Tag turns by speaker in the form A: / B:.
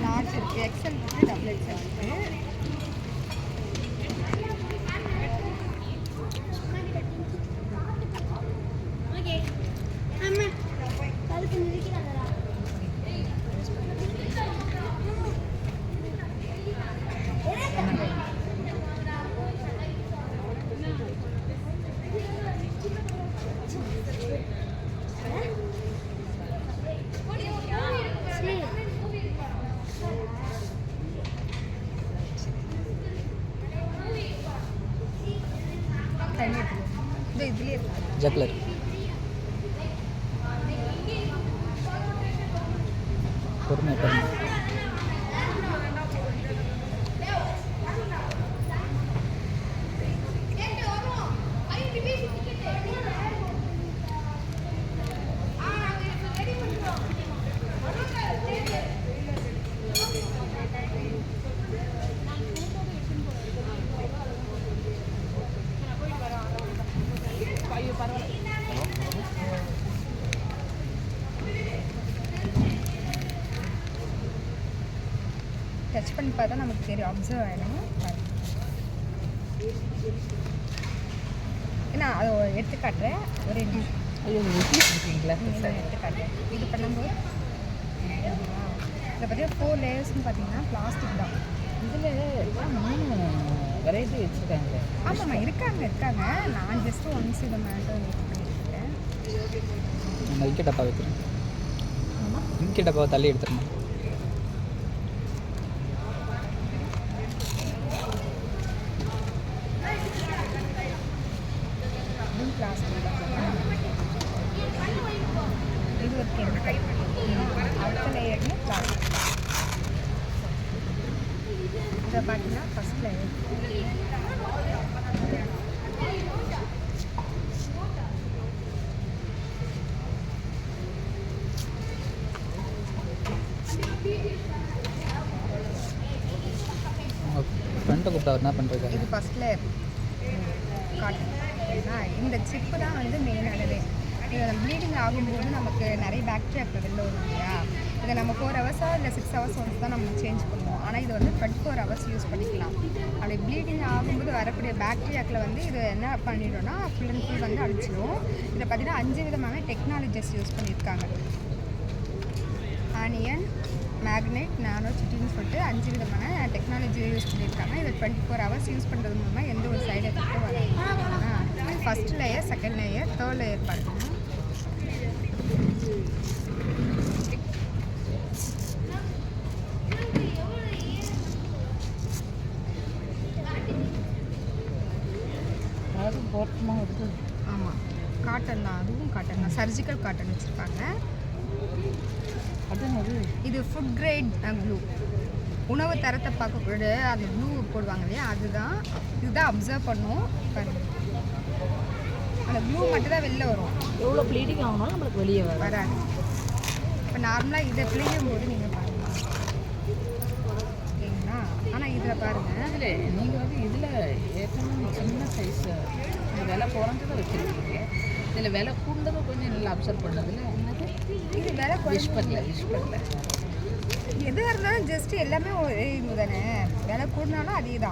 A: Large இருக்குது, XL இருக்குது, double XL இருக்குது.
B: ஜக்லர் பொறுமை பொறுமை.
A: டச் பண்ணி பார்த்தா நமக்கு தெரியும், அப்சர்வ் ஆகிடும். நான் அதை எடுத்து காட்டுறேன், ஒரே நிமிஷம்.
B: இருக்கீங்களா
A: எடுத்து காட்டுறேன். இது பண்ணும்போது இதை பற்றி 4 லேயர்ஸ்னு பார்த்தீங்கன்னா பிளாஸ்டிக் தான்.
B: இதில் 3 வெரைட்டி வச்சுருக்காங்க.
A: ஆமாம்மா, இருக்காங்க. நான் ஜஸ்ட்டு ஒன்ஸ் இதை மேட்டர் பண்ணியிருக்கேன்.
B: நம்ம இங்கே டப்பா வைக்கிறேன். இங்கே டப்பாவை தள்ளி எடுத்துடணும்.
A: பிளாஸ்டிக் இது ஒரு கெமிக்கல். அடுத்த லேயர்னு பிளாஸ்டிக். இதை பார்த்தீங்கன்னா ஃபஸ்ட் லேயர்.
B: ஃப்ரெண்டை கூப்பிட்டா என்ன பண்ணுறது?
A: இது ஃபஸ்ட் லேயர் காட்டன். இந்த சிப்பு தான் வந்து மெயினானது. இது ப்ளீடிங் ஆகும்போது நமக்கு நிறைய பாக்டீரியாக்கள் வெளில வரும் இல்லையா. இதை நம்ம 4 ஹவர்ஸா இல்லை 6 ஹவர்ஸ் ஒன்ஸ் தான் நம்ம சேஞ்ச் பண்ணுவோம். ஆனால் இது வந்து 24 ஹவர்ஸ் யூஸ் பண்ணிக்கலாம். அப்படி ப்ளீடிங் ஆகும்போது வரக்கூடிய பாக்டீரியாக்களை வந்து இது என்ன பண்ணிட்டோம்னா ஃபுல் அண்ட் ஃபுல் வந்து அடிச்சிடும். இதை பார்த்தீங்கன்னா 5 விதமான டெக்னாலஜிஸ் யூஸ் பண்ணியிருக்காங்க. ஆனியன், மேக்னெட், நானோ சிட்டின்னு சொல்லிட்டு 5 விதமான டெக்னாலஜி யூஸ் பண்ணியிருக்காங்க. இதை 24 ஹவர்ஸ் யூஸ் பண்ணுறது மூலமாக எந்த ஒரு சைடு எஃபெக்ட்டும் வராது. First layer, second layer, third layer பார்த்தீங்கன்னா
B: அது போட்டமாக இருக்குது.
A: ஆமாம், காட்டன் தான். அதுவும் காட்டன் தான். சர்ஜிக்கல் காட்டன் வச்சுருப்பாங்க. இது ஃபுட் கிரேட் க்ளூ. உணவு தரத்தை பார்க்கக்கூட அந்த க்ளூ போடுவாங்க இல்லையா, அதுதான். இதுதான் அப்சர்வ் பண்ணும். அந்த க்ளூ மட்டும் தான் வெளில வரும்.
B: எவ்வளோ ப்ளீடிங் ஆகணும் நம்மளுக்கு வெளியே
A: வராது. இப்போ நார்மலாக இதை பிழியும் போது நீங்கள் பாருங்கள், ஓகேங்களா. ஆனால் இதில் பாருங்கள்,
B: இதில் நீங்கள் வந்து இதில் ஏற்கனவே சின்ன சைஸ் விலை குறைஞ்சதை வச்சுருக்கீங்க. இதில் விலை கூடுதலை கொஞ்சம் நல்லா அப்சர்வ் பண்ணதில்ல. என்னது
A: இது விலை
B: விஷ் பண்ணல
A: எதுவாக இருந்தாலும் ஜஸ்ட்டு எல்லாமே ஒரே இது தானே. விலை கூடினாலும் அதே தான்.